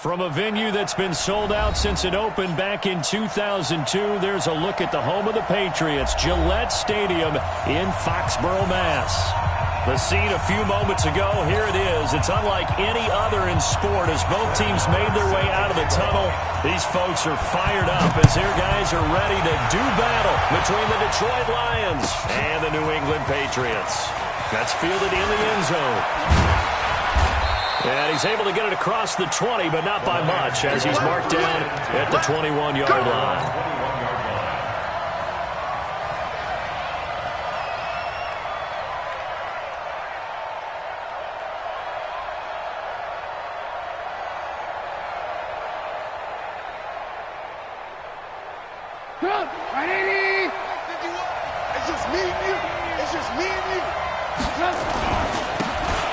From a venue that's been sold out since it opened back in 2002, there's a look at the home of the Patriots, Gillette Stadium in Foxborough, Mass. The scene a few moments ago, here it is. It's unlike any other in sport as both teams made their way out of the tunnel. These folks are fired up as their guys are ready to do battle between the Detroit Lions and the New England Patriots. That's fielded in the end zone. And he's able to get it across the 20, but not by much, as he's marked down at the 21-yard line. It's just me and you. It's just me and you.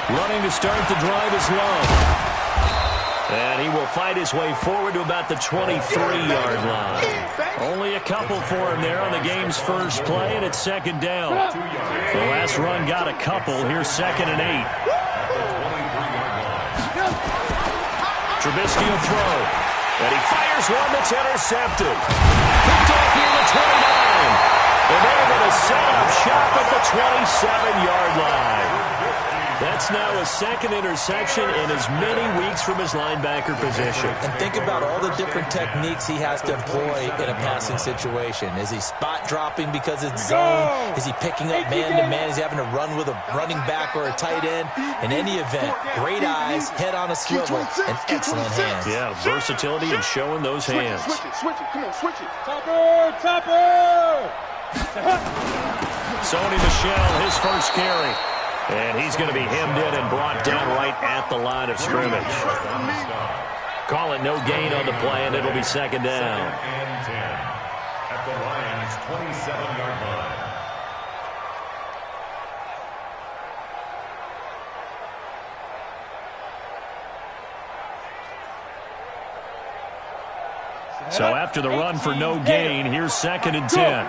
Running to start the drive is Love. And he will fight his way forward to about the 23-yard line. Only a couple for him there on the game's first play, and it's second down. The last run got a couple. Here's 2nd and 8. Trubisky will throw. And he fires one that's intercepted. Picked off near the 29. And they're going to set up shop at the 27-yard line. That's now a second interception in as many weeks from his linebacker position. And think about all the different techniques he has to employ in a passing situation. Is he spot dropping because it's zone? Is he picking up man-to-man? Is he having to run with a running back or a tight end? In any event, great eyes, head on a swivel, and excellent hands. Yeah, versatility and showing those hands. Switch it. Come on, switch it. Topper! Sony Michel, his first carry. And he's going to be hemmed in and brought down right at the line of scrimmage. Call it no gain on the play, and it'll be second down. And 10 at the Lions' 27-yard line. So after the run for no gain, here's 2nd and 10.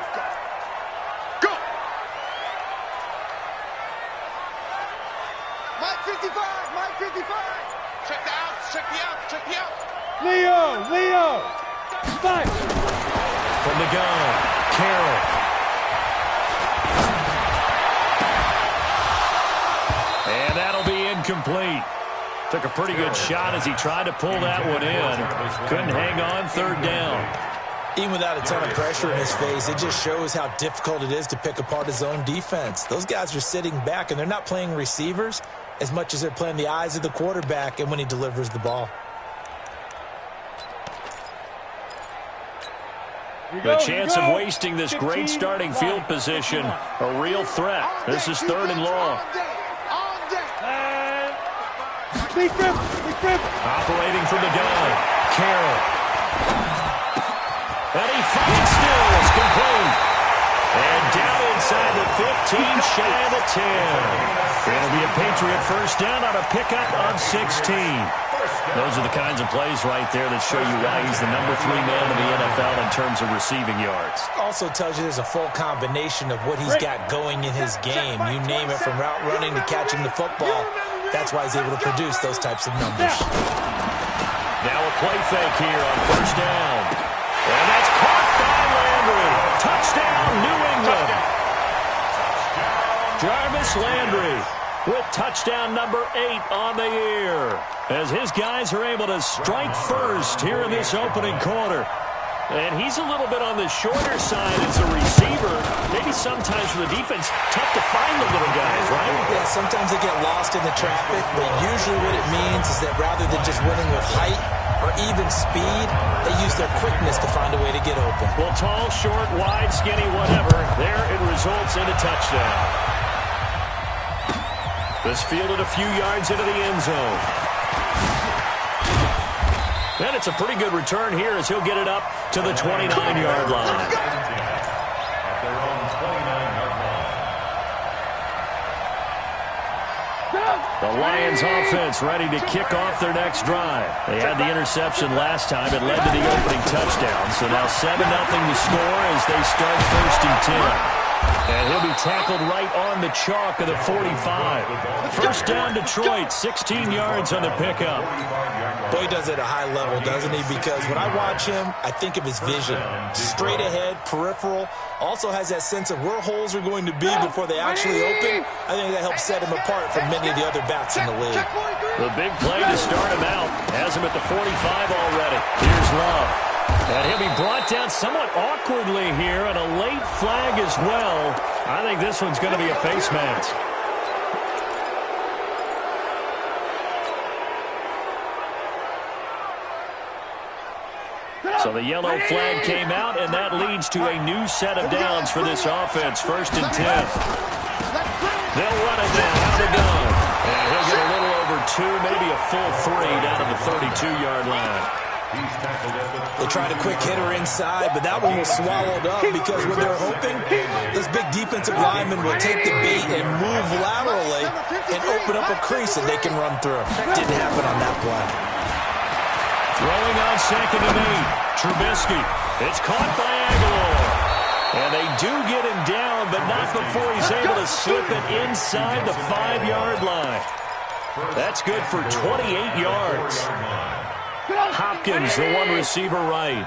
Leo! Spike! From the gun, Carroll. And that'll be incomplete. Took a pretty good shot as he tried to pull that one in. Couldn't hang on, 3rd down. Even without a ton of pressure in his face, it just shows how difficult it is to pick apart his own defense. Those guys are sitting back, and they're not playing receivers as much as they're playing the eyes of the quarterback and when he delivers the ball. The chance of wasting this great starting field position, a real threat. This is 3rd and long. Operating from the gun, Carroll. And he finds Stills, complete. And down inside the 15, shy of the 10. It'll be a Patriot first down on a pickup of 16. Those are the kinds of plays right there that show you why he's the number 3 man in the NFL in terms of receiving yards. Also tells you there's a full combination of what he's got going in his game. You name it, from route running to catching the football. That's why he's able to produce those types of numbers. Now a play fake here on first down. And that's caught by Landry. Touchdown, New England. Jarvis Landry with touchdown number 8 on the year, as his guys are able to strike first here in this opening quarter. And he's a little bit on the shorter side as a receiver. Maybe sometimes for the defense, tough to find the little guys, right? Yeah, sometimes they get lost in the traffic, but usually what it means is that rather than just winning with height or even speed, they use their quickness to find a way to get open. Well, tall, short, wide, skinny, whatever, there it results in a touchdown. This fielded a few yards into the end zone. And it's a pretty good return here as he'll get it up to the 29-yard line. The Lions offense ready to kick off their next drive. They had the interception last time. It led to the opening touchdown. So now 7-0 to score as they start 1st and 10. And he'll be tackled right on the chalk of the 45. First down, Detroit, 16 yards on the pickup. Boy, he does it at a high level, doesn't he? Because when I watch him, I think of his vision. Straight ahead, peripheral. Also has that sense of where holes are going to be before they actually open. I think that helps set him apart from many of the other backs in the league. The big play to start him out. Has him at the 45 already. Here's Love. And he'll be brought down somewhat awkwardly here, and a late flag as well. I think this one's going to be a face mask. So the yellow flag came out, and that leads to a new set of downs for this offense. 1st and 10. They'll run it down out of the gun. And he'll get a little over 2, maybe a full 3 down at the 32-yard line. They tried a quick hitter inside, but that one was swallowed up because what they're hoping, this big defensive lineman will take the bait and move laterally and open up a crease that they can run through. Didn't happen on that play. Throwing on 2nd and 8. Trubisky. It's caught by Aguilar. And they do get him down, but not before he's able to slip it inside the 5-yard line. That's good for 28 yards. Hopkins, the one receiver right.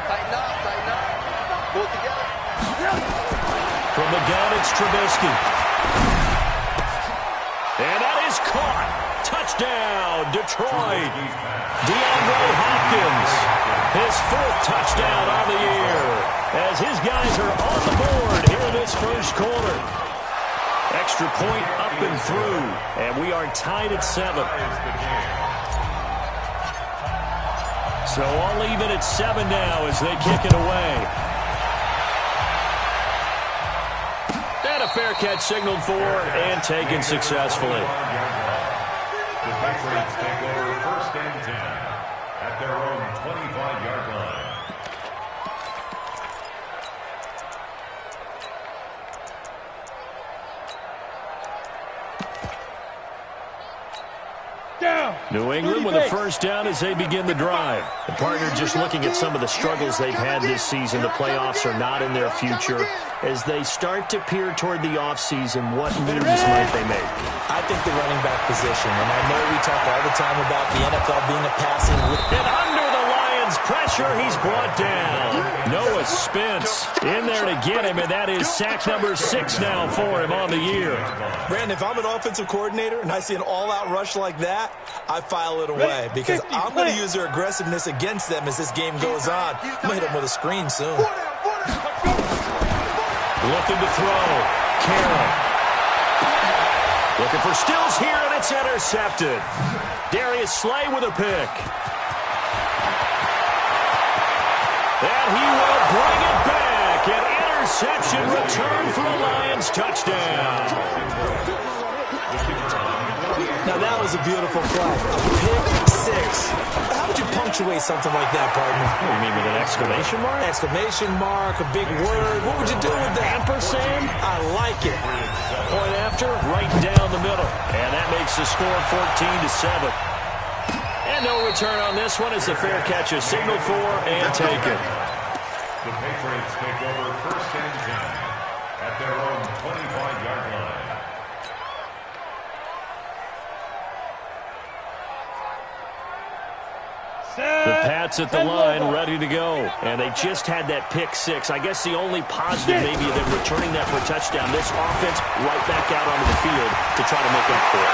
Tighten up. Pull it together. From the gun, it's Trubisky. And that is caught. Touchdown, Detroit. DeAndre Hopkins, his 4th touchdown on the year, as his guys are on the board here in this 1st quarter. Extra point up and through, and we are tied at 7. So all even at 7 now as they kick it away. And a fair catch signaled for and taken successfully. The Patriots take over 1st and 10 at their own 25-yard line. New England with a 1st down as they begin the drive. The partner just looking at some of the struggles they've had this season. The playoffs are not in their future. As they start to peer toward the offseason, what moves might they make? I think the running back position, and I know we talk all the time about the NFL being a passing league. And under the Lions' pressure, he's brought down. Noah Spence in there to get him, and that is sack number 6 now for him on the year. Brandon, if I'm an offensive coordinator and I see an all-out rush like that, I file it away because I'm going to use their aggressiveness against them as this game goes on. I'm going to hit them with a screen soon. Looking to throw. Carroll. Looking for Stills here, and it's intercepted. Darius Slay with a pick. And he will bring it back. An interception return for a Lions touchdown. Now, that was a beautiful play. A pick 6. How would you punctuate something like that, partner? What do you mean, with an exclamation mark? Exclamation mark, a big word. What would you do with that? Ampersand? I like it. Point after, right down the middle. And that makes the score 14-7. And no return on this one as the fair catch is signaled for and taken. The Patriots take over 1st and 10 at their own 25-yard line. The Pats at the line, ready to go. And they just had that pick 6. I guess the only positive maybe of them returning that for a touchdown. This offense right back out onto the field to try to make up for it.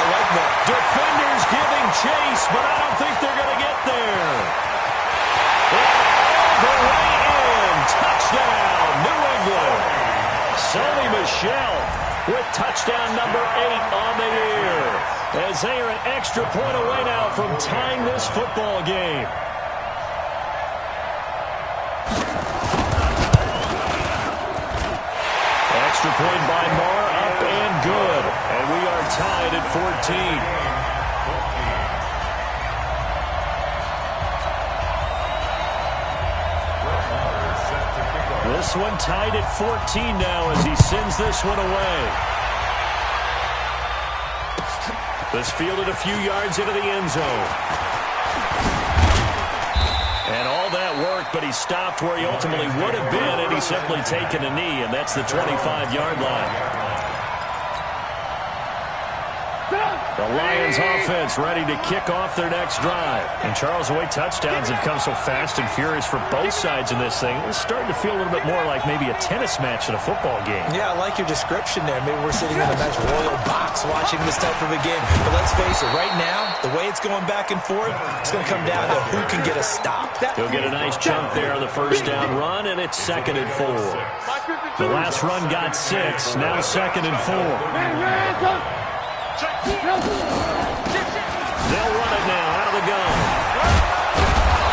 I like that. Defenders giving chase, but I don't think they're going to get there. All the way in. Touchdown, New England. Sony Michel with touchdown number 8 on the year. As they are an extra point away now from tying this football game. Extra point by Marr, up and good. And we are tied at 14. This one tied at 14 now as he sends this one away. This fielded a few yards into the end zone. And all that worked, but he stopped where he ultimately would have been had he simply taken a knee, and that's the 25-yard line. The Lions offense ready to kick off their next drive. And Charles, the way touchdowns have come so fast and furious for both sides in this thing, it's starting to feel a little bit more like maybe a tennis match in a football game. Yeah, I like your description there. Maybe we're sitting in a nice royal box watching this type of a game. But let's face it, right now, the way it's going back and forth, it's going to come down to who can get a stop. He'll get a nice chunk there on the first down run, and it's 2nd and 4. The last run got 6, now 2nd and 4. They'll run it now out of the gun.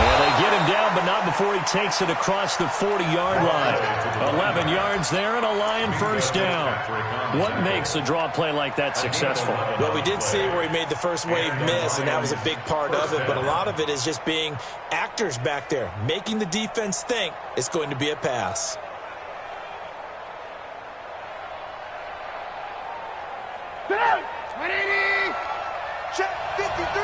And they get him down, but not before he takes it across the 40-yard line. 11 yards there and a Lion first down. What makes a draw play like that successful? Well, we did see where he made the first wave miss, and that was a big part of it. But a lot of it is just being actors back there, making the defense think it's going to be a pass. Check 53,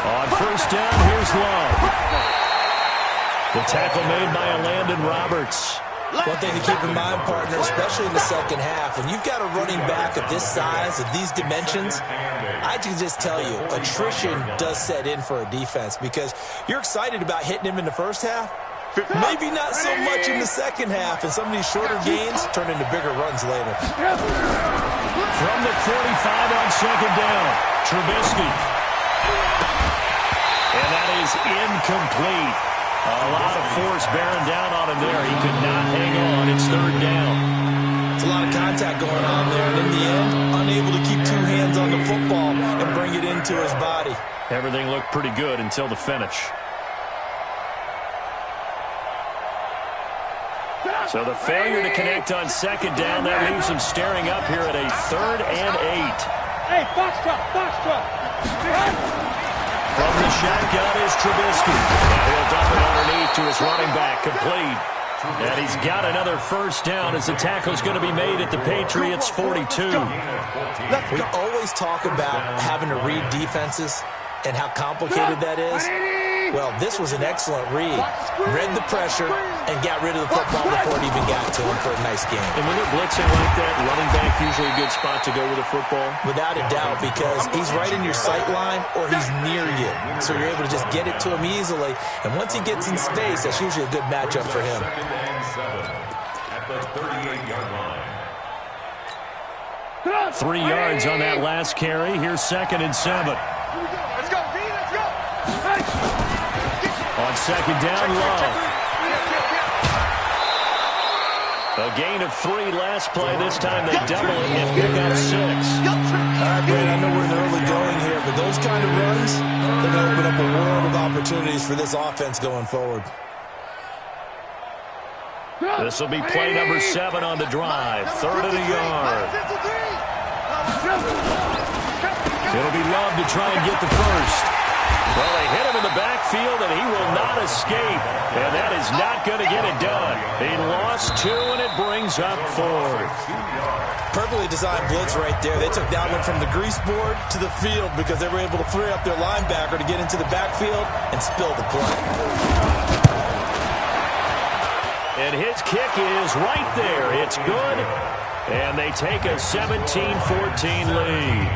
On first down, here's Love. The tackle made by Landon Roberts. One thing to keep in mind, partner, especially in the second half, when you've got a running back of this size, of these dimensions, I can just tell you, attrition does set in for a defense because you're excited about hitting him in the first half. Maybe not so much in the second half, and some of these shorter gains turn into bigger runs later. From the 45 on second down, Trubisky. And that is incomplete. A lot of force bearing down on him there. He could not hang on. It's 3rd down. It's a lot of contact going on there, and in the end, unable to keep 2 hands on the football and bring it into his body. Everything looked pretty good until the finish. So the failure to connect on second down, that leaves him staring up here at a 3rd and 8. Hey, box truck, box truck. From the shotgun is Trubisky. And he'll dump it underneath to his running back, complete. And he's got another first down as the tackle's going to be made at the Patriots' 42. We always talk about having to read defenses and how complicated that is. Well, this was an excellent read. Read the pressure and got rid of the football before it even got to him for a nice game. And when they're blitzing like that, running back usually a good spot to go with the football? Without a doubt, because he's right in your sight line or he's near you. So you're able to just get it to him easily. And once he gets in space, that's usually a good matchup for him. At the 38-yard line. 3 yards on that last carry. Here's 2nd and 7. Let's go, B, let's go. On second down, Love. A gain of 3 last play. This time they double it and pick up 6. All right, Brad, I know we're in the early going here, but those kind of runs, they're going to open up a world of opportunities for this offense going forward. This will be play number 7 on the drive. 3rd and a yard. It'll be Love to try and get the first. Well, they hit him in the backfield, and he will not escape. And that is not going to get it done. He lost 2, and it brings up 4th. Perfectly designed blitz right there. They took that one from the grease board to the field because they were able to free up their linebacker to get into the backfield and spill the play. And his kick is right there. It's good. And they take a 17-14 lead.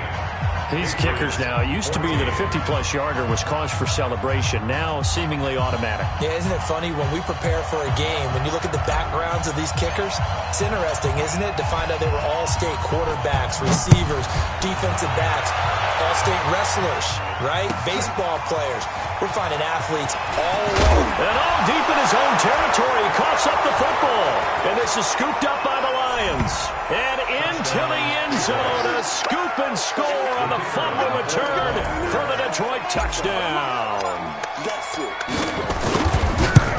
These kickers now, it used to be that a 50-plus yarder was cause for celebration. Now, seemingly automatic. Yeah, isn't it funny when we prepare for a game, when you look at the backgrounds of these kickers, it's interesting, isn't it, to find out they were all-state quarterbacks, receivers, defensive backs, all-state wrestlers, right? Baseball players. We're finding athletes all over. And all deep in his own territory, he coughs up the football. And this is scooped up by the Lions. And into the end zone, a scoop and score on the fumble return for the Detroit touchdown.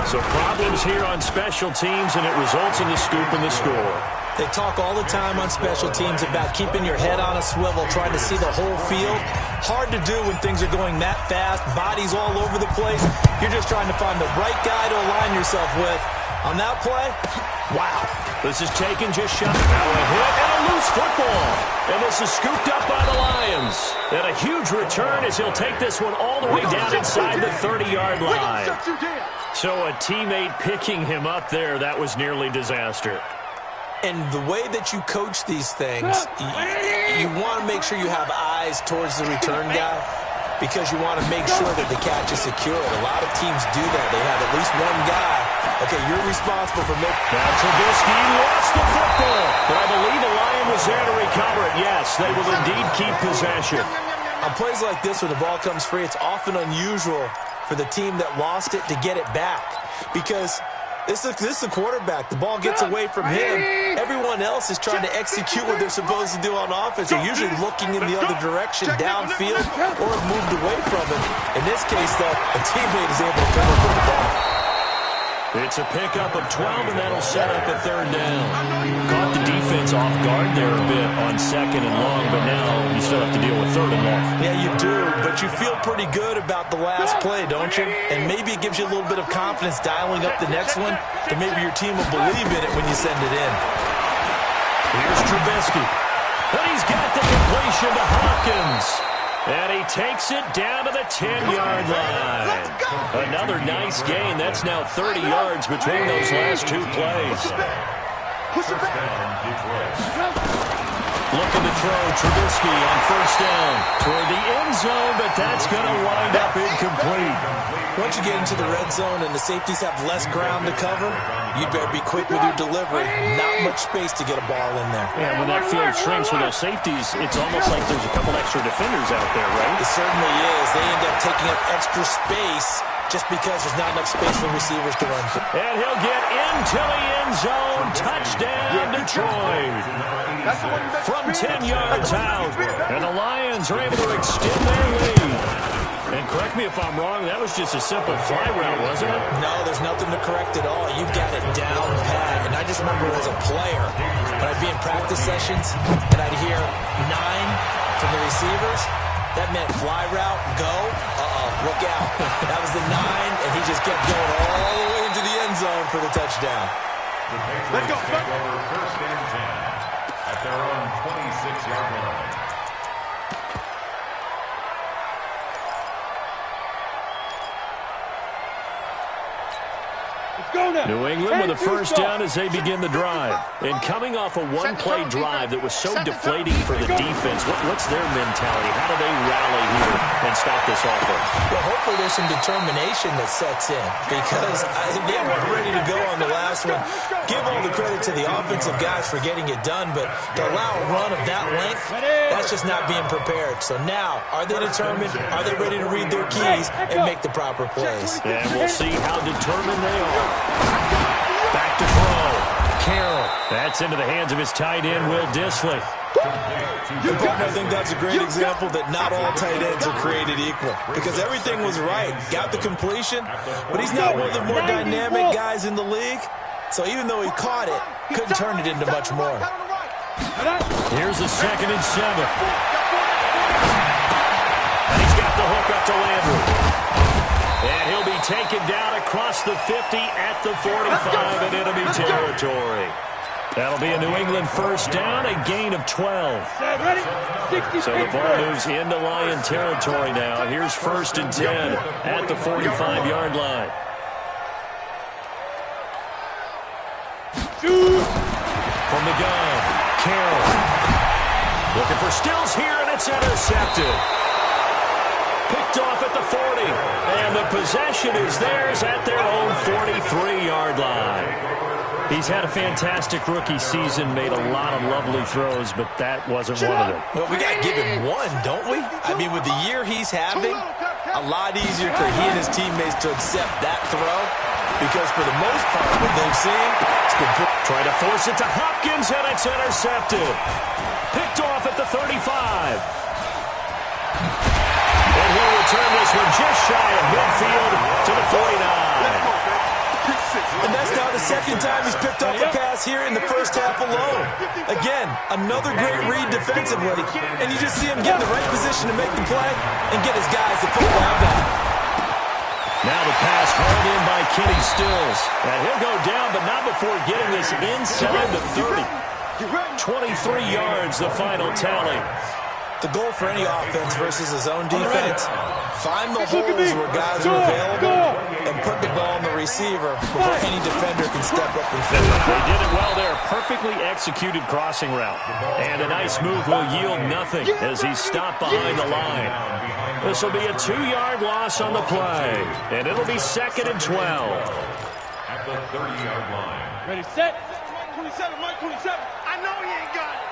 So problems here on special teams, and it results in the scoop and the score. They talk all the time on special teams about keeping your head on a swivel, trying to see the whole field. Hard to do when things are going that fast, bodies all over the place. You're just trying to find the right guy to align yourself with. On that play, wow. This is taken just shy. Now a hit and a loose football. And this is scooped up by the Lions. And a huge return as he'll take this one all the way down inside the 30-yard line. So a teammate picking him up there, that was nearly disaster. And the way that you coach these things, you want to make sure you have eyes towards the return guy because you want to make sure that the catch is secured. A lot of teams do that. They have at least one guy. Okay, you're responsible for making... Now Trubisky lost the football, but I believe a Lion was there to recover it. Yes, they will indeed keep possession. On plays like this where the ball comes free, it's often unusual for the team that lost it to get it back because... This is a quarterback. The ball gets away from him. Everyone else is trying to execute what they're supposed to do on offense. They're usually looking in the other direction, downfield, or have moved away from him. In this case, though, a teammate is able to come up with the ball. It's a pickup of 12, and that'll set up a third down. Caught the defense off guard there a bit on second and long, but now you still have to deal with third and long. Yeah, you do, but you feel pretty good about the last play, don't you? And maybe it gives you a little bit of confidence dialing up the next one, and maybe your team will believe in it when you send it in. Here's Trubisky. And he's got the completion to Hopkins. And he takes it down to the 10-yard line. Another nice gain. That's now 30 yards between those last two plays. Push it back. Looking to throw Trubisky on first down toward the end zone, but that's going to wind up incomplete. Once you get into the red zone and the safeties have less ground to cover, you'd better be quick with your delivery. Not much space to get a ball in there. Yeah, when that field shrinks for those safeties, it's almost like there's a couple extra defenders out there, right? It certainly is. They end up taking up extra space just because there's not enough space for receivers to run through. And he'll get into the end zone. Touchdown, Detroit. From 10 yards out. And the Lions are able to extend their lead. And correct me if I'm wrong, that was just a simple fly route, wasn't it? No, there's nothing to correct at all. You've got it down pat. And I just remember as a player, when I'd be in practice sessions, and I'd hear 9 from the receivers, that meant fly route, go, look out. That was the 9, and he just kept going all the way into the end zone for the touchdown. The Patriots take over first and 10 at their own 26-yard line. New England with a first down as they begin the drive. And coming off a one-play drive that was so deflating for the defense, what's their mentality? How do they rally here and stop this offense? Well, hopefully there's some determination that sets in because they weren't ready to go on the last one. Give all the credit to the offensive guys for getting it done, but to allow a run of that length, that's just not being prepared. So now, are they determined? Are they ready to read their keys and make the proper plays? And we'll see how determined they are. Back to throw. Carroll. That's into the hands of his tight end, Will Dissly. I think that's a great example that not all tight ends are created equal because everything was right. Got the completion, but he's not one of the more dynamic guys in the league. So even though he caught it, couldn't turn it into much more. Here's a 2nd and 7. And he's got the hook up to Landry. And he'll be taken down across the 50 at the 45 in enemy territory. That'll be a New England first down, a gain of 12. So the ball moves into Lion territory now. Here's 1st and 10 at the 45-yard line. From the gun, Carroll. Looking for Stills here, and it's intercepted. Picked off at the 40, and the possession is theirs at their own 43-yard line. He's had a fantastic rookie season, made a lot of lovely throws, but that wasn't one of them. Well, we got to give him one, don't we? I mean, with the year he's having, a lot easier for he and his teammates to accept that throw because for the most part, what they've seen, it's been trying to force it to Hopkins, and it's intercepted. Picked off at the 35. And he'll return this one just shy of midfield to the 49. And that's now the 2nd time he's picked off a pass here in the first half alone. Again, another great read defensively, and you just see him get in the right position to make the play and get his guys to put the ball back. Now the pass hauled in by Kenny Stills. And he'll go down, but not before getting this inside the 30. 23 yards, the final tally. The goal for any offense versus his own defense, find the holes where guys are available and put the ball in the receiver before any defender can step up and field. They did it well there. Perfectly executed crossing route. And a nice move will yield nothing as he's stopped behind the line. This will be a 2-yard loss on the play. And it'll be 2nd and 12. At the 30-yard line. Ready, set. Mike 27, Mike 27. I know he ain't got it.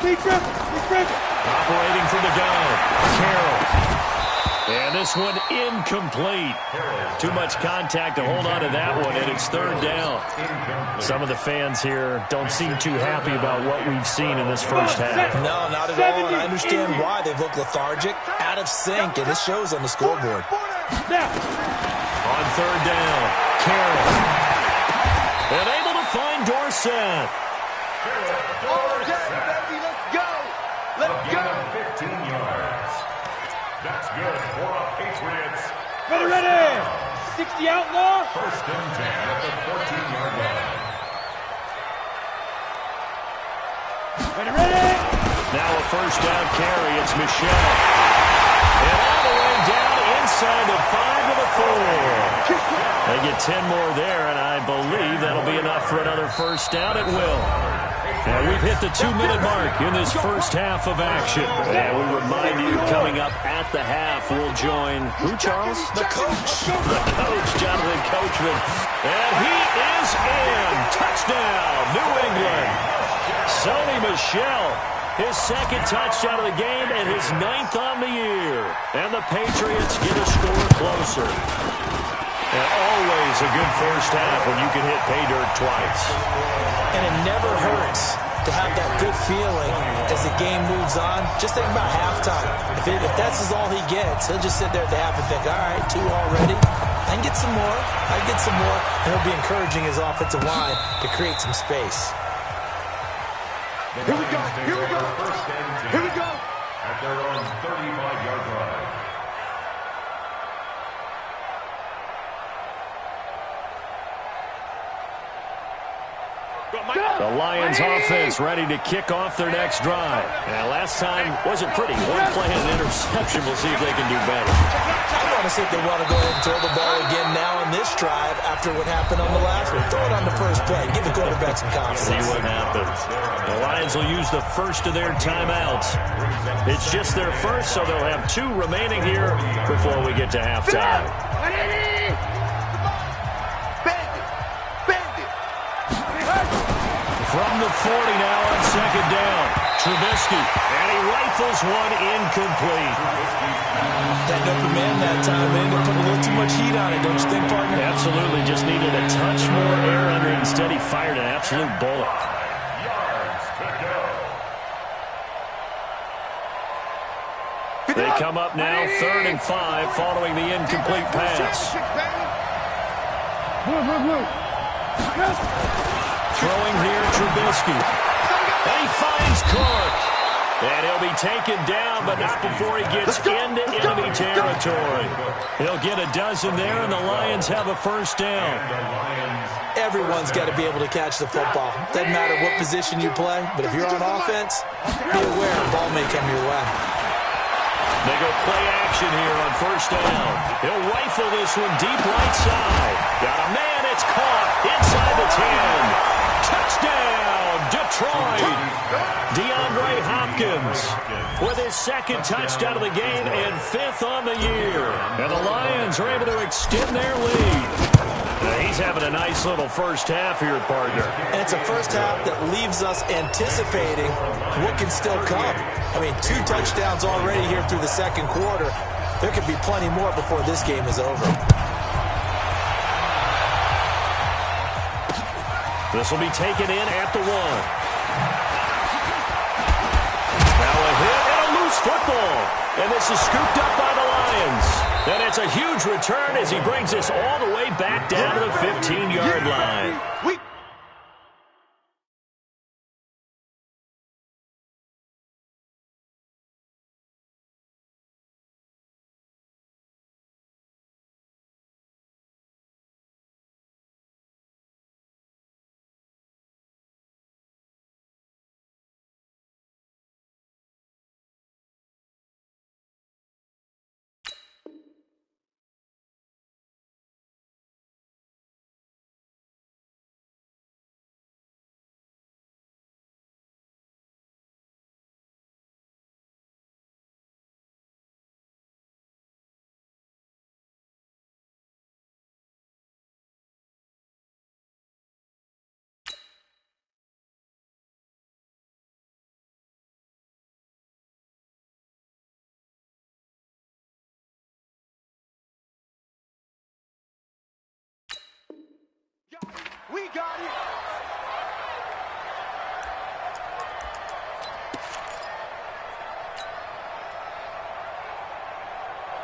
Keep gripping. Operating from the gun. Carroll. And this one incomplete. Too much contact to hold on to that one, and it's 3rd down. Some of the fans here don't seem too happy about what we've seen in this first half. No, not at all, and I understand why. They've looked lethargic, out of sync, and this shows on the scoreboard. On 3rd down, Carroll. And able to find Dorsett. Okay, baby, let's go. Let's go. 15 yards. That's good for the Patriots. Ready. 60 outlaw. 1st and 10 at the 14-yard line. Ready. Now a 1st down carry. It's Michelle. And all the way down inside the 5 to the 4. They get 10 more there, and I believe that'll be enough for another 1st down. It will. And we've hit the 2-minute mark in this first half of action. And we remind you, coming up at the half, we'll join who, Charles? The coach. The coach, Jonathan Coachman. And he is in. Touchdown, New England. Sony Michel, his 2nd touchdown of the game and his 9th on the year. And the Patriots get a score closer. And always a good first half when you can hit pay dirt twice. And it never hurts to have that good feeling as the game moves on. Just think about halftime. If that's all he gets, he'll just sit there at the half and think, all right, 2 already. I can get some more. I can get some more. And he'll be encouraging his offensive line to create some space. Here we go. Here we go. First and 10 Here we go. at their own 35-yard line. The Lions offense ready to kick off their next drive. And last time wasn't pretty. One play and an interception. We'll see if they can do better. I want to see if they want to go ahead and throw the ball again now on this drive after what happened on the last one. Throw it on the first play. Give the quarterback some confidence. See what happens. The Lions will use the first of their timeouts. It's just their first, so they'll have 2 remaining here before we get to halftime. From the 40 now on 2nd down. Trubisky, and he rifles one incomplete. That open man that time, man, they put a little too much heat on it, don't you think, partner? Absolutely, just needed a touch more air under it. Instead, he fired an absolute bullet. Yards to go. They come up now, 3rd and 5, following the incomplete pass. Throwing here, Trubisky. And he finds Clark. And he'll be taken down, but not before he gets into enemy territory. He'll get a dozen there, and the Lions have a 1st down. Everyone's got to be able to catch the football. Doesn't matter what position you play, but if you're on offense, be aware a ball may come your way. They go play action here on 1st down. He'll rifle this one deep right side. Got a man, it's caught inside the 10. Touchdown, Detroit. DeAndre Hopkins with his 2nd touchdown of the game and 5th on the year. And the Lions are able to extend their lead. Now he's having a nice little first half here, partner. And it's a first half that leaves us anticipating what can still come. I mean, 2 touchdowns already here through the 2nd quarter. There could be plenty more before this game is over. This will be taken in at the 1. Now a hit and a loose football. And this is scooped up by the Lions. And it's a huge return as he brings us all the way back down to the 15-yard line. We got it.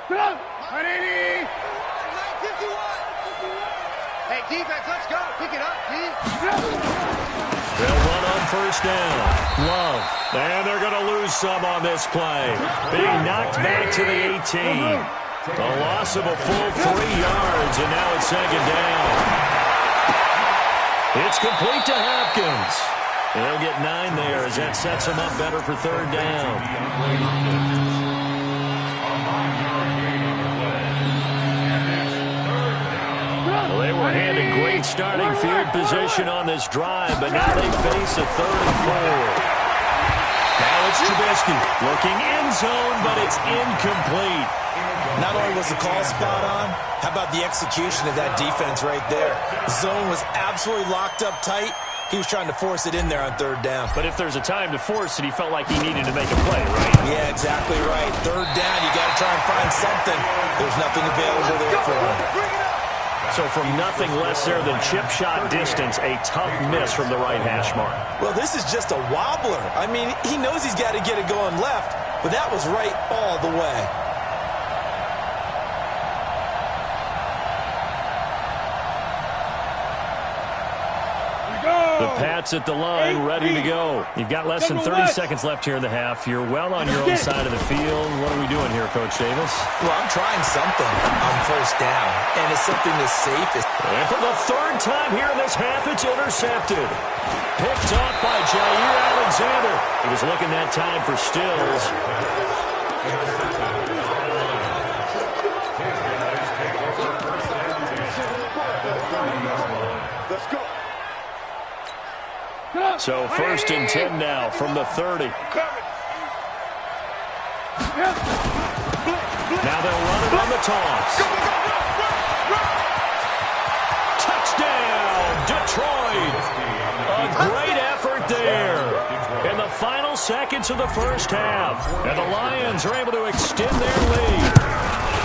Go! 180! 951. Hey, defense, let's go. Pick it up, D. They'll run on first down. Love. And they're going to lose some on this play. Being knocked back to the 18. A loss of a full 3 yards, and now it's second down. It's complete to Hopkins. And they'll get 9 there as that sets them up better for third down. Well, they were handed great starting field position on this drive, but now they face a 3rd and 4. Now it's Trubisky looking end zone, but it's incomplete. Not only was the call spot on, how about the execution of that defense right there? The zone was absolutely locked up tight. He was trying to force it in there on third down. But if there's a time to force it, he felt like he needed to make a play, right? Yeah, exactly right. Third down, you got to try and find something. There's nothing available there for him. So from nothing less there than chip shot distance, a tough miss from the right hash mark. Well, this is just a wobbler. I mean, he knows he's got to get it going left, but that was right all the way. The Pats at the line, ready to go. You've got less than 30 seconds left here in the half. You're well on your own side of the field. What are we doing here, Coach Davis? Well, I'm trying something on first down, and it's something as safe as... And for the 3rd time here in this half, it's intercepted. Picked off by Jair Alexander. He was looking that time for Stills. Let's go. So 1st and 10 now from the 30. Now they'll run it on the toss. Touchdown, Detroit. A great effort there. In the final seconds of the first half. And the Lions are able to extend their lead.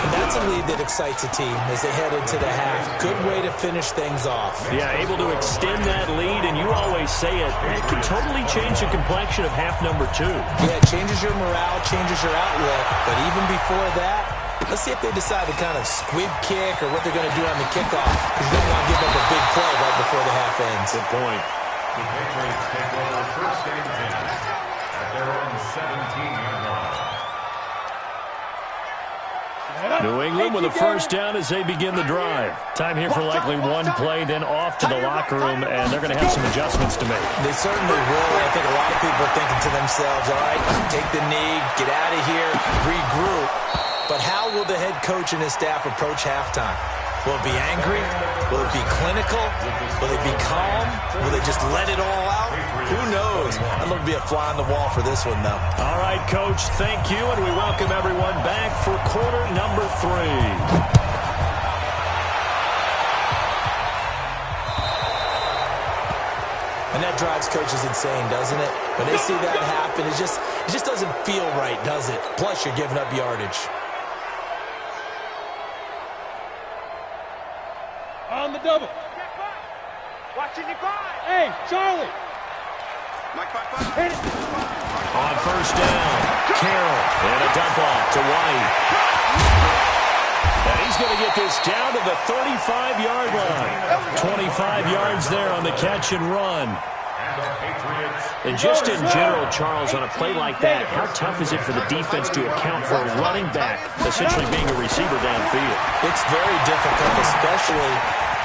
And that's a lead that excites a team as they head into the half. Good way to finish things off. Yeah, able to extend that lead, and you always say it can totally change the complexion of half number 2. Yeah, it changes your morale, changes your outlook. But even before that, let's see if they decide to kind of squib kick or what they're going to do on the kickoff. Because you don't want to give up a big play right before the half ends. Good point. The Patriots take over 1st and 10 at their own 17-yard line. New England with a first down as they begin the drive. Time here for likely one play, then off to the locker room, and they're going to have some adjustments to make. They certainly will. I think a lot of people are thinking to themselves, all right, take the knee, get out of here, regroup. But how will the head coach and his staff approach halftime? Will it be angry? Will it be clinical? Will it be calm? Will they just let it all out? Who knows? I'd love to be a fly on the wall for this one, though. All right, Coach, thank you, and we welcome everyone back for quarter number 3. And that drives coaches insane, doesn't it? When they see that happen, it just doesn't feel right, does it? Plus, you're giving up yardage. On the double. Watching you five. Hey, Charlie. Mike, five. Hit it. On first down, Carroll, and a dump off to White. And he's going to get this down to the 35-yard line. 25 yards there on the catch and run. And just in general, Charles, on a play like that, how tough is it for the defense to account for a running back essentially being a receiver downfield? It's very difficult, especially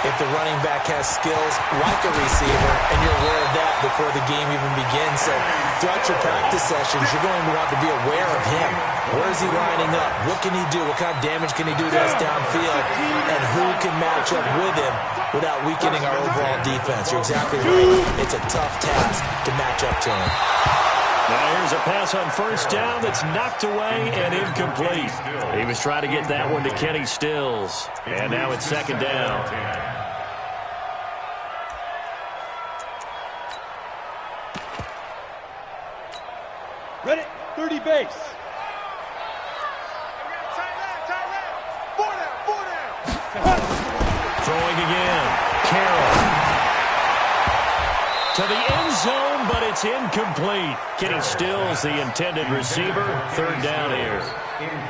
if the running back has skills like a receiver, and you're aware of that before the game even begins. So throughout your practice sessions, you're going to want to be aware of him. Where is he lining up? What can he do? What kind of damage can he do to us downfield? And who can match up with him without weakening our overall defense? You're exactly right. It's a tough task to match up to him. Now here's a pass on first down that's knocked away and incomplete. He was trying to get that one to Kenny Stills. And now it's second down. Ready, 30 base. Tight left. 4 down. Throwing again. Carroll. To the end zone, but it's incomplete. Kenny Stills, the intended receiver. Third down here.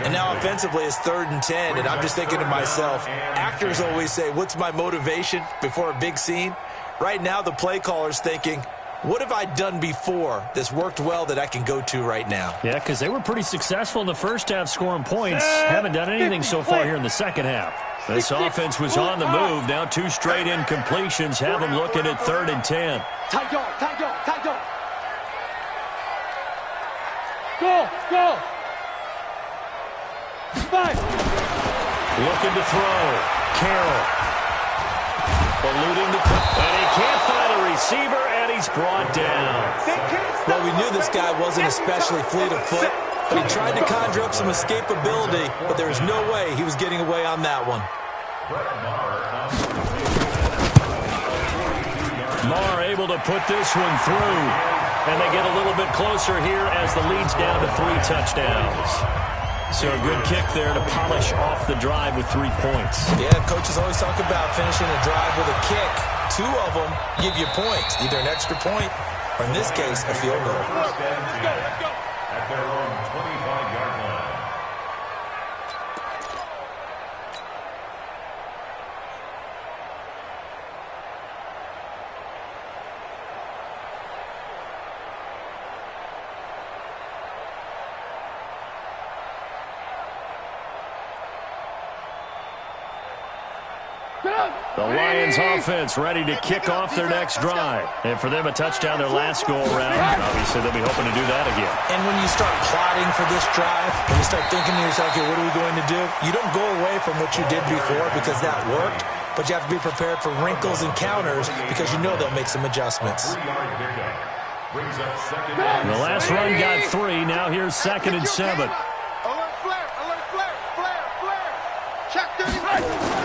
And now offensively it's 3rd and 10, and I'm just thinking to myself, actors always say, what's my motivation before a big scene? Right now the play caller's thinking, what have I done before that's worked well that I can go to right now? Yeah, because they were pretty successful in the first half scoring points. Haven't done anything so far here in the second half. This offense was on the move. Now 2 straight incompletions have them looking at 3rd and 10. Tight dog, tight dog, tight dog. Go, go. 5. Looking to throw. Carroll. Eluding the cut. And he can't find a receiver, and he's brought down. Well, we knew this guy wasn't especially fleet of foot, but he tried to conjure up some escapability, but there was no way he was getting away on that one. Marr able to put this one through. And they get a little bit closer here as the lead's down to 3 touchdowns. So a good kick there to polish off the drive with 3 points. Yeah, coaches always talk about finishing a drive with a kick. 2 of them give you points, either an extra point or, in this case, a field goal. Let's go. At their own 25-yard line. The Lions offense ready to kick off their next drive. And for them, a touchdown their last go-around. Obviously, they'll be hoping to do that again. And when you start plotting for this drive, when you start thinking to yourself, okay, what are we going to do? You don't go away from what you did before because that worked, but you have to be prepared for wrinkles and counters because you know they'll make some adjustments. The last run got 3. Now here's 2nd and 7. Alert flare, alert flare, flare, flare. Check 35.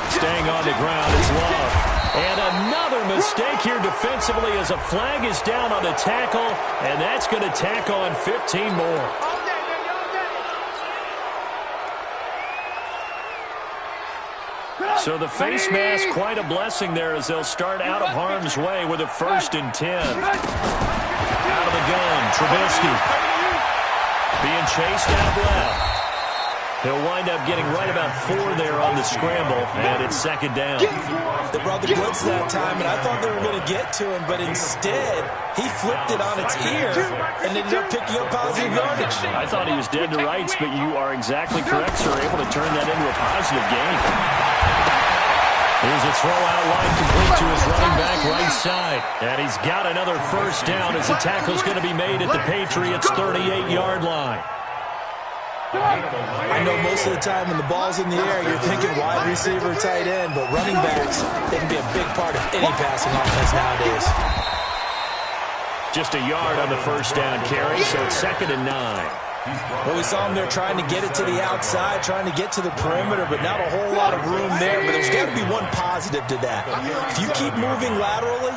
Staying on the ground, it's Love. And another mistake here defensively as a flag is down on the tackle, and that's going to tack on 15 more. All day, baby, all day. So the face mask, quite a blessing there as they'll start out of harm's way with a 1st and 10. Out of the gun, Trubisky. Being chased out left. He'll wind up getting right about 4 there on the scramble, and it's 2nd down. They brought the blitz that time, and I thought they were going to get to him, but instead, he flipped it on its ear and ended up picking up positive yardage. I thought he was dead to rights, but you are exactly correct, sir. Able to turn that into a positive gain. Here's a throw out wide complete to his running back right side. And he's got another 1st down as the tackle's going to be made at the Patriots' 38-yard line. I know most of the time when the ball's in the air, you're thinking wide receiver, tight end, but running backs, they can be a big part of any passing offense nowadays. Just a yard on the 1st down carry, so it's 2nd and 9. Well, we saw him there trying to get it to the outside, trying to get to the perimeter, but not a whole lot of room there. But there's got to be one positive to that. If you keep moving laterally,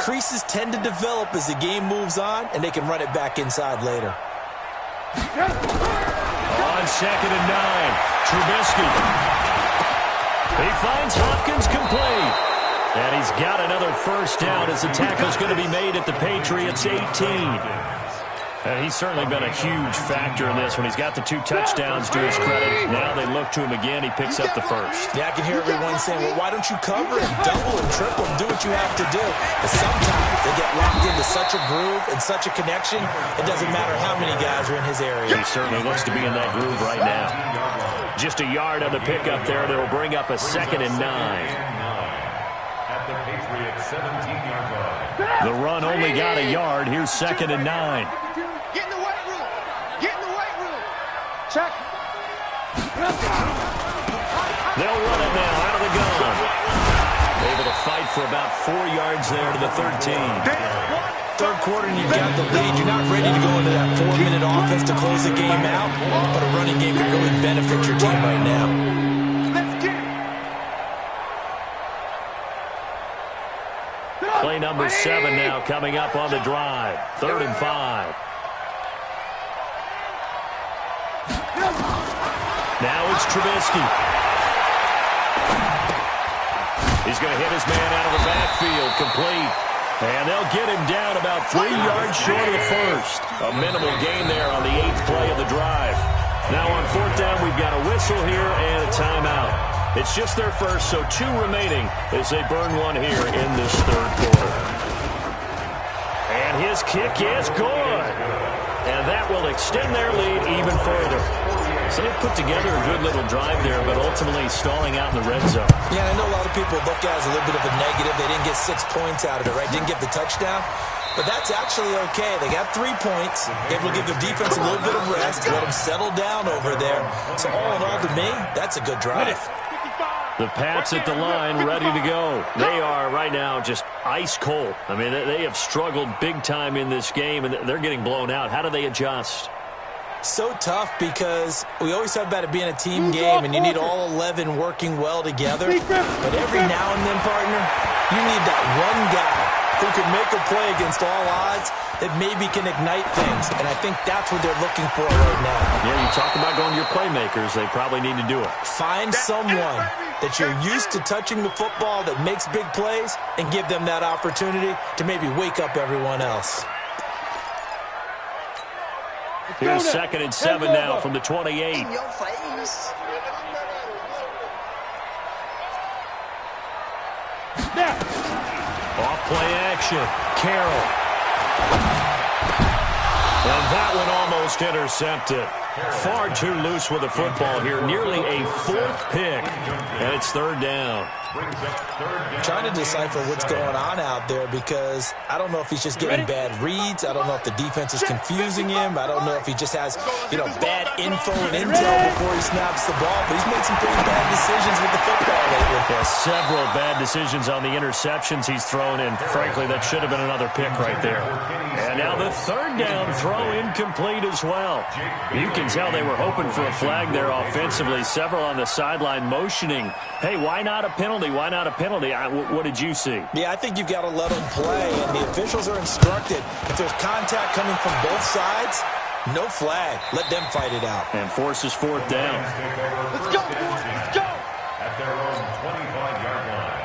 creases tend to develop as the game moves on, and they can run it back inside later. On 2nd and 9, Trubisky. He finds Hopkins complete. And he's got another 1st down as the tackle's going to be made at the Patriots' 18. And he's certainly been a huge factor in this when he's got the 2 touchdowns to his credit. Now they look to him again. He picks up the 1st. Yeah, I can hear everyone saying, well, why don't you cover and double and triple and do what you have to do? But sometimes they get locked into such a groove and such a connection, it doesn't matter how many guys are in his area. He certainly looks to be in that groove right now. Just a yard on the pickup there that'll bring up a 2nd and 9. At the Patriots' 17-yard line. The run only got a yard. Here's 2nd and 9. Get in the weight room. Get in the weight room. Check. They'll run it now out of the gun. Able to fight for about 4 yards there to the 13. Third quarter and you've got the lead. You're not ready to go into that 4-minute offense to close the game out, but a running game could really benefit your team right now. Let's get it. Play number 7 now coming up on the drive. 3rd and 5. Now it's Trubisky. He's going to hit his man out of the backfield. Complete. And they'll get him down about 3 yards short of the first. A minimal gain there on the 8th play of the drive. Now on 4th down, we've got a whistle here and a timeout. It's just their first, so 2 remaining as they burn one here in this 3rd quarter. And his kick is good. And that will extend their lead even further. So they put together a good little drive there, but ultimately stalling out in the red zone. Yeah, I know a lot of people look at it as a little bit of a negative. They didn't get 6 points out of it, right? Didn't get the touchdown. But that's actually okay. They got 3 points. Able to give their defense a little bit of rest, let them settle down over there. So all in all, to me, that's a good drive. The Pats at the line, ready to go. They are right now just ice cold. I mean, they have struggled big time in this game, and they're getting blown out. How do they adjust? So tough because we always talk about it being a team game, and you need all 11 working well together. But every now and then, partner, you need that one guy who can make a play against all odds that maybe can ignite things. And I think that's what they're looking for right now. Yeah, you talk about going to your playmakers. They probably need to do it. Find someone that you're used to touching the football that makes big plays and give them that opportunity to maybe wake up everyone else. Here's 2nd and 7 now from the 28. In your face. Off play action. Carroll. And that one almost intercepted. Far too loose with the football here. Nearly a 4th pick. And it's 3rd down. I'm trying to decipher what's going on out there because I don't know if he's just getting bad reads. I don't know if the defense is confusing him. I don't know if he just has, bad info and intel before he snaps the ball. But he's made some pretty bad decisions with the football lately. Yeah, several bad decisions on the interceptions he's thrown, and frankly, that should have been another pick right there. And now the 3rd down throw incomplete as well. You can tell they were hoping for a flag there offensively. Several on the sideline motioning, hey, why not a penalty? Why not a penalty? What did you see? Yeah, I think you've got to let them play, and the officials are instructed. If there's contact coming from both sides, no flag. Let them fight it out. And forces 4th down. Let's go, boys. Let's go. At their own 25-yard line.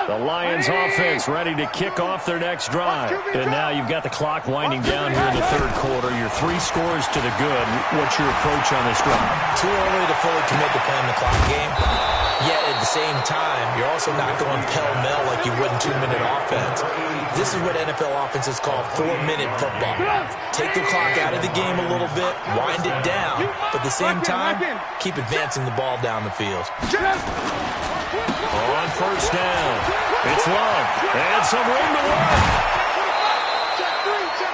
The Lions offense ready to kick off their next drive. And now you've got the clock winding down here in the 3rd quarter. You're 3 scores to the good. What's your approach on this drive? Too early to fully commit to playing the clock game. Yet at the same time, you're also not going pell-mell like you would in 2-minute offense. This is what NFL offenses call 4-minute football. Take the clock out of the game a little bit, wind it down, but at the same time, keep advancing the ball down the field. On 1st down, it's Love, and some room to work.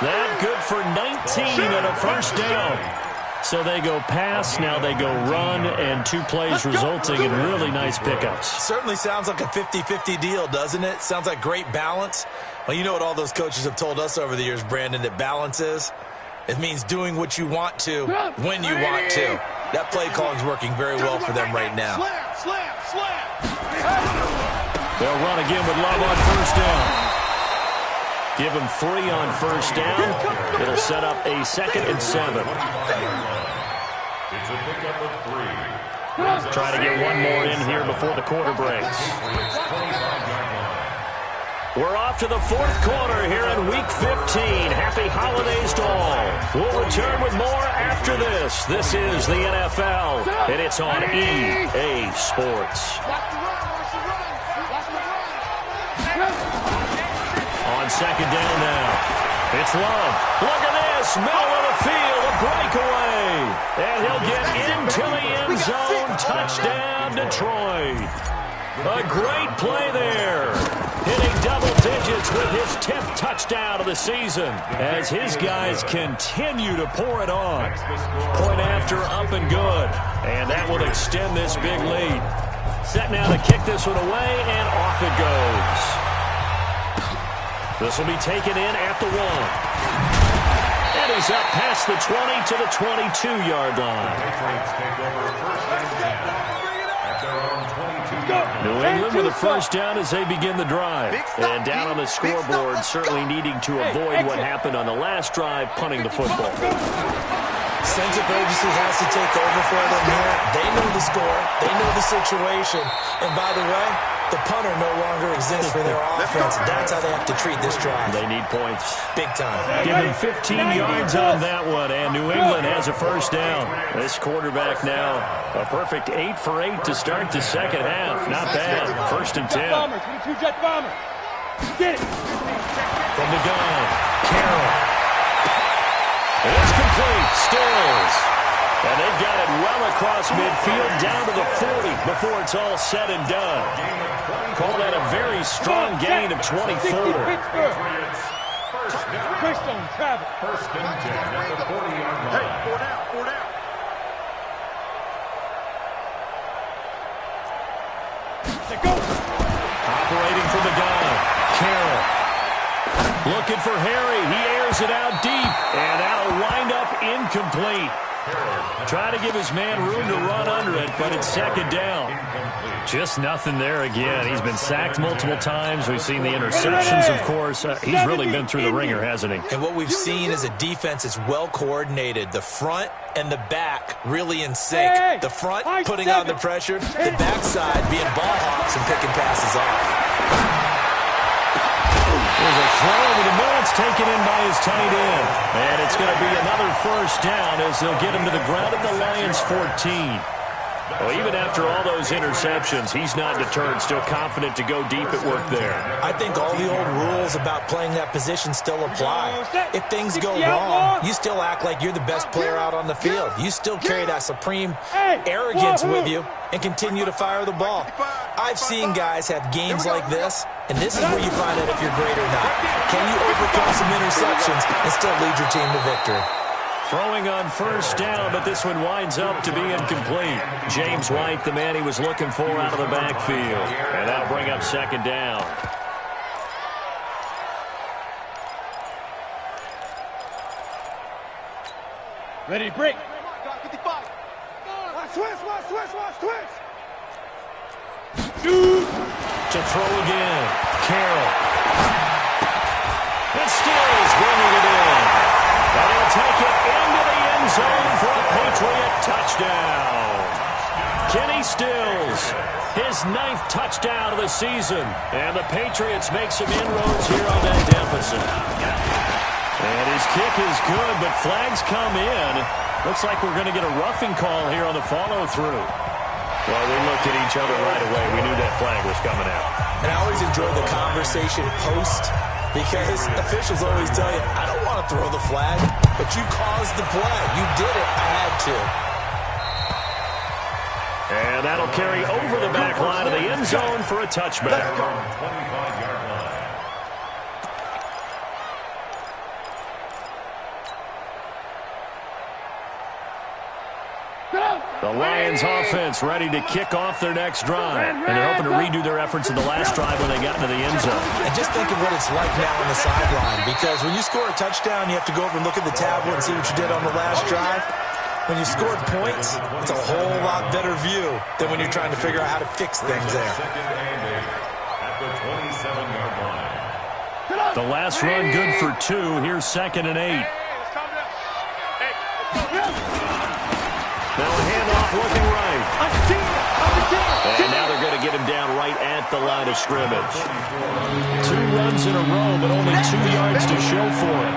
That good for 19 and a 1st down. So they go pass, now they go run, and 2 plays resulting in really nice pickups. Certainly sounds like a 50-50 deal, doesn't it? Sounds like great balance. Well, you know what all those coaches have told us over the years, Brandon, that balance is? It means doing what you want to, when you want to. That play calling is working very well for them right now. They'll run again with Love on 1st down. Give him 3 on 1st down. It'll set up a 2nd and 7. It's a pickup of 3. Try to get one more in here before the quarter breaks. We're off to the 4th quarter here in Week 15. Happy holidays to all. We'll return with more after this. This is the NFL, and it's on EA Sports. On 2nd down now. It's Love. Look at this. Middle of the field. A breakaway. And he'll get into the end zone. Touchdown, Detroit. A great play there. Hitting double digits with his 10th touchdown of the season as his guys continue to pour it on. Point after, up and good. And that will extend this big lead. Set now to kick this one away, and off it goes. This will be taken in at the 1. And he's up past the 20 to the 22-yard line. New England with a 1st down as they begin the drive. And down on the scoreboard, certainly needing to avoid what happened on the last drive, punting the football. Sense of urgency has to take over for them here. They know the score. They know the situation. And by the way, The punter no longer exists for their offense. That's how they have to treat this drive. They need points. Big time. Give him 15 yards on that one, and New England has a first down. This quarterback now, a perfect 8 for 8 to start the second half. Not bad. 1st and 10. Get it. From the gun, Carroll. It's complete. Stills. And they've got it well across midfield, down to the 40 before it's all said and done. Call that a very strong gain of 24. First and 10 at the 40-yard line. Hey, 4 down, 4 down. Let's go. Operating from the gun, Carroll. Looking for Harry. He airs it out deep, and that'll wind up incomplete. Try to give his man room to run under it, but it's second down. Just nothing there again. He's been sacked multiple times. We've seen the interceptions, of course. He's really been through the ringer, hasn't he? And what we've seen is a defense that's well coordinated. The front and the back really in sync. The front putting on the pressure, the backside being ball hawks and picking passes off. There's a throw over the middle. It's taken in by his tight end. And it's going to be another first down as they'll get him to the ground at the Lions' 14. Well, even after all those interceptions, he's not deterred, still confident to go deep at work there. I think all the old rules about playing that position still apply. If things go wrong, you still act like you're the best player out on the field. You still carry that supreme arrogance with you and continue to fire the ball. I've seen guys have games like this, and this is where you find out if you're great or not. Can you overcome some interceptions and still lead your team to victory? Throwing on first down, but this one winds up to be incomplete. James White, the man he was looking for out of the backfield. And that'll bring up second down. Ready to break. 55. Watch twist. To throw again. Carroll. And Stills bringing it in. And he'll take it into the end zone for a Patriot touchdown. Kenny Stills, his 9th touchdown of the season. And the Patriots make some inroads here on that deficit. And his kick is good, but flags come in. Looks like we're going to get a roughing call here on the follow-through. Well, we looked at each other right away. We knew that flag was coming out. And I always enjoy the conversation post, because officials always tell you, I don't want to throw the flag, but you caused the play. You did it. I had to. And that'll carry over the back line of the end zone for a touchback. 25-yard line. The Lions offense ready to kick off their next drive. And they're hoping to redo their efforts in the last drive when they got into the end zone. And just think of what it's like now on the sideline, because when you score a touchdown, you have to go over and look at the tablet and see what you did on the last drive. When you scored points, it's a whole lot better view than when you're trying to figure out how to fix things there. Second and 8 at the 27-yard line. The last run good for 2. Here's 2nd and 8. Now a handoff looking right. And now they're going to get him down right at the line of scrimmage. 2 runs in a row, but only 2 yards to show for it.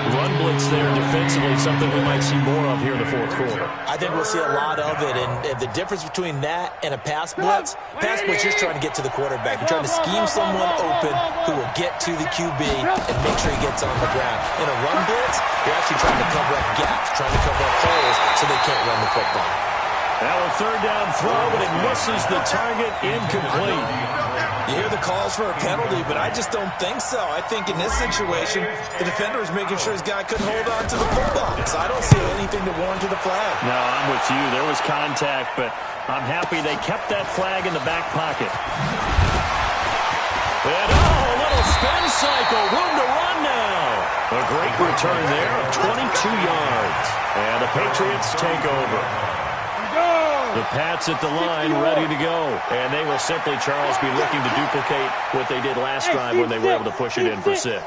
Run blitz there defensively, something we might see more of here in the 4th quarter. I think we'll see a lot of it, and the difference between that and a pass blitz, you're just trying to get to the quarterback. You're trying to scheme someone open who will get to the QB and make sure he gets on the ground. In a run blitz, you're actually trying to cover up gaps, trying to cover up holes so they can't run the football. Now a 3rd down throw, but it misses the target, incomplete. You hear the calls for a penalty, but I just don't think so. I think in this situation, the defender is making sure his guy couldn't hold on to the football. So I don't see anything to warrant to the flag. No, I'm with you. There was contact, but I'm happy they kept that flag in the back pocket. And a little spin cycle. Room to run now. A great return there of 22 yards. And the Patriots take over. The Pats at the line ready to go. And they will simply, Charles, be looking to duplicate what they did last drive when they were able to push it in for 6.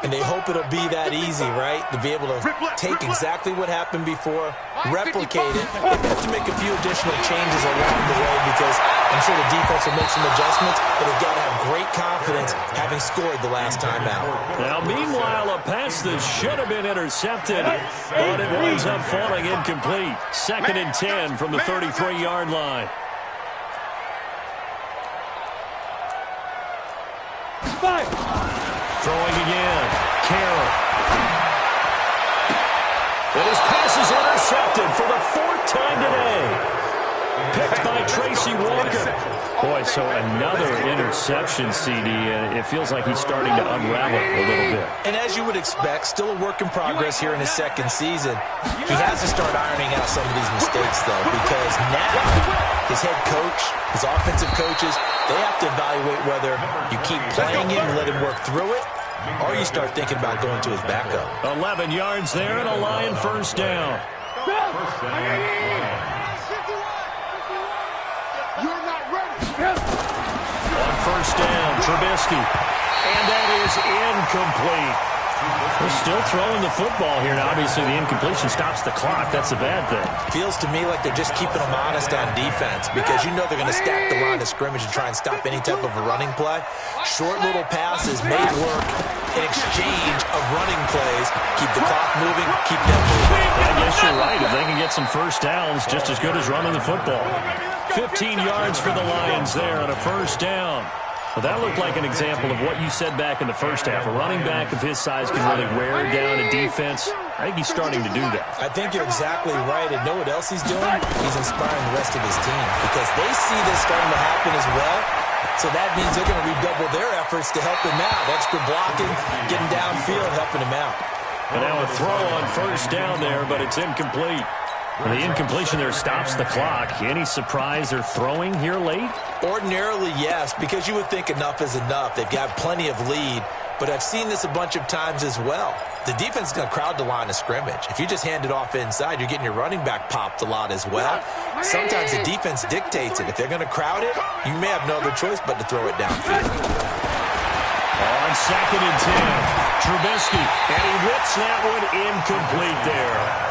And they hope it'll be that easy, right? To be able to take exactly what happened before, replicate it. They have to make a few additional changes along the way because I'm sure the defense will make some adjustments, but they've got to have great confidence having scored the last time out. Now, meanwhile, a pass that should have been intercepted, but it winds up falling incomplete. 2nd and 10 from the 33-yard line. Throwing again. Carroll. And his pass is intercepted for the 4th time today. Picked by Tracy Walker. Boy, so another interception, CD. It feels like he's starting to unravel a little bit. And as you would expect, still a work in progress here in his 2nd season. He has to start ironing out some of these mistakes, though, because now his head coach, his offensive coaches, they have to evaluate whether you keep playing him and let him work through it, or you start thinking about going to his backup. 11 yards there and a Lion first down. On first down, Trubisky. And that is incomplete. They're still throwing the football here. Now, obviously, the incompletion stops the clock. That's a bad thing. Feels to me like they're just keeping them honest on defense because you know they're going to stack the line of scrimmage and try and stop any type of a running play. Short little passes made work in exchange of running plays. Keep the clock moving, keep them moving. I guess you're right. If they can get some first downs, just as good as running the football. 15 yards for the Lions there on a first down. Well, that looked like an example of what you said back in the first half. A running back of his size can really wear down a defense. I think he's starting to do that. I think you're exactly right. And know what else he's doing? He's inspiring the rest of his team because they see this starting to happen as well. So that means they're going to redouble their efforts to help him out. Extra blocking, getting downfield, helping him out. And now a throw on first down there, but it's incomplete. And the incompletion there stops the clock. Any surprise they're throwing here late? Ordinarily, yes, because you would think enough is enough. They've got plenty of lead, but I've seen this a bunch of times as well. The defense is going to crowd the line of scrimmage. If you just hand it off inside, you're getting your running back popped a lot as well. Sometimes the defense dictates it. If they're going to crowd it, you may have no other choice but to throw it downfield. On 2nd and 10, Trubisky, and he whips that one incomplete there.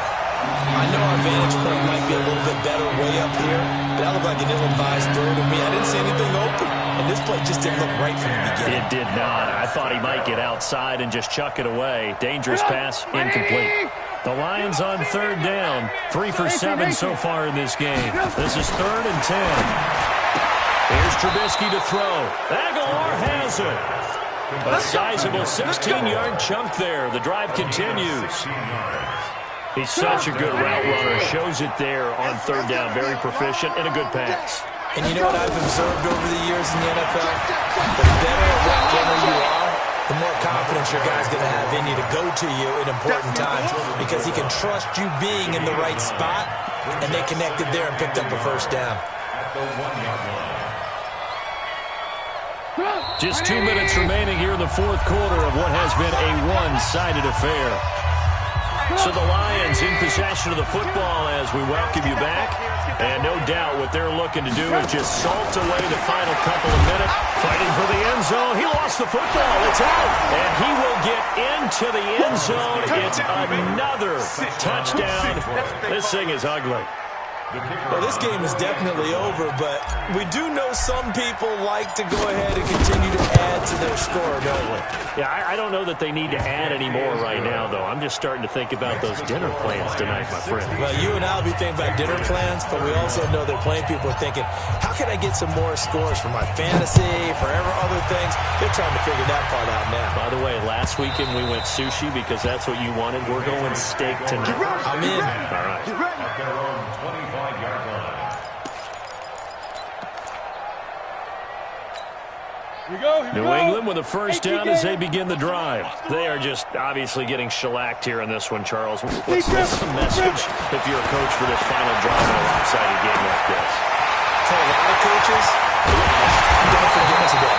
I know our vantage point might be a little bit better way up here, but that looked like an ill-advised throw to me. I didn't see anything open, and this play just didn't look right from the beginning. It did not. I thought he might get outside and just chuck it away. Dangerous pass, incomplete. The Lions on 3rd down. 3 for 7 so far in this game. This is 3rd and 10. Here's Trubisky to throw. Aguilar has it. A sizable 16-yard chunk there. The drive continues. He's such a good route runner. Shows it there on 3rd down. Very proficient and a good pass. And you know what I've observed over the years in the NFL? The better a route runner you are, the more confidence your guy's going to have in you to go to you in important times because he can trust you being in the right spot, and they connected there and picked up a first down. Just 2 minutes remaining here in the 4th quarter of what has been a one-sided affair. So the Lions in possession of the football as we welcome you back. And no doubt what they're looking to do is just salt away the final couple of minutes. Fighting for the end zone. He lost the football. It's out. And he will get into the end zone. It's another touchdown. This thing is ugly. Well, this game is definitely over, but we do know some people like to go ahead and continue to add to their score, don't we? Yeah, I don't know that they need to add any more right now, though. I'm just starting to think about those dinner plans tonight, my friend. Well, you and I will be thinking about dinner plans, but we also know that plenty of people are thinking, how can I get some more scores for my fantasy, for other things? They're trying to figure that part out now. By the way, last weekend we went sushi because that's what you wanted. We're going steak tonight. I'm in. All right. At their own 25-yard line. New England with a first down as they begin the drive. They are just obviously getting shellacked here in this one, Charles. What's the message if you're a coach for this final drive in a lopsided game like this? For a lot of coaches, don't forget today.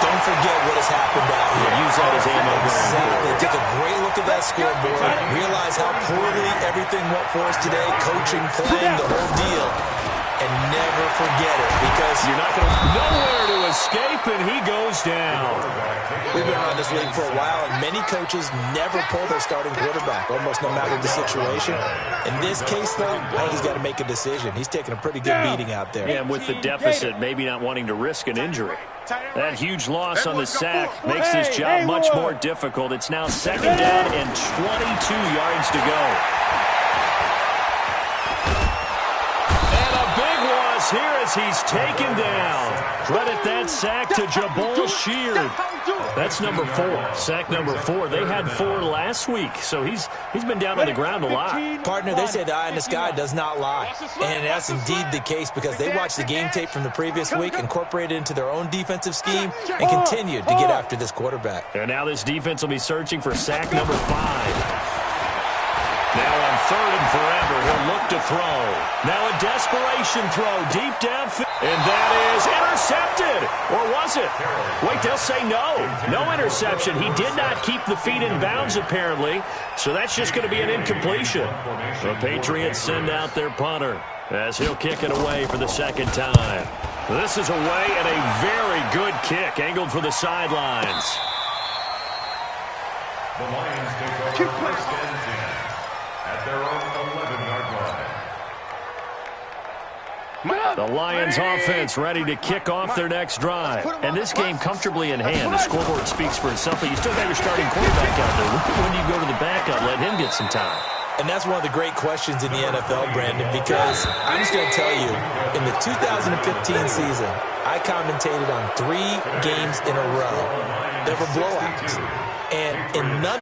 Don't forget what has happened out here. Use that as ammo. Exactly. Take a great look at that scoreboard. Realize how poorly everything went for us today. Coaching, playing, the whole deal. And never forget it because you're not going to nowhere to escape, and he goes goes down. We've been around this league for a while, and many coaches never pull their starting quarterback, almost no matter the situation. In this case, though, I think he's got to make a decision. He's taking a pretty good beating out there. Yeah, and with the deficit, maybe not wanting to risk an injury. That huge loss on the sack makes this job much more difficult. It's now 2nd down and 22 yards to go. And a big loss here as he's taken down. Credit that sack to Jabal Sheard. That's number 4. Sack number 4. They had 4 last week, so he's been down on the ground a lot. Partner, they say the eye in the sky does not lie. And that's indeed the case because they watched the game tape from the previous week, incorporated it into their own defensive scheme, and continued to get after this quarterback. And now this defense will be searching for sack number 5. Now on 3rd and forever, he'll look to throw. Now a desperation throw deep downfield. And that is intercepted. Or was it? Wait, they'll say no. No interception. He did not keep the feet in bounds, apparently. So that's just going to be an incompletion. The Patriots send out their punter as he'll kick it away for the 2nd time. This is away and a very good kick, angled for the sidelines. The Lions take over 1st and 10 at their own 11-yard line. The Lions offense ready to kick off their next drive. And this game comfortably in hand. The scoreboard speaks for itself, but you still got your starting quarterback out there. When do you go to the backup, let him get some time? And that's one of the great questions in the NFL, Brandon, because I'm just going to tell you, in the 2015 season, I commentated on 3 games in a row. There were blowouts. And in none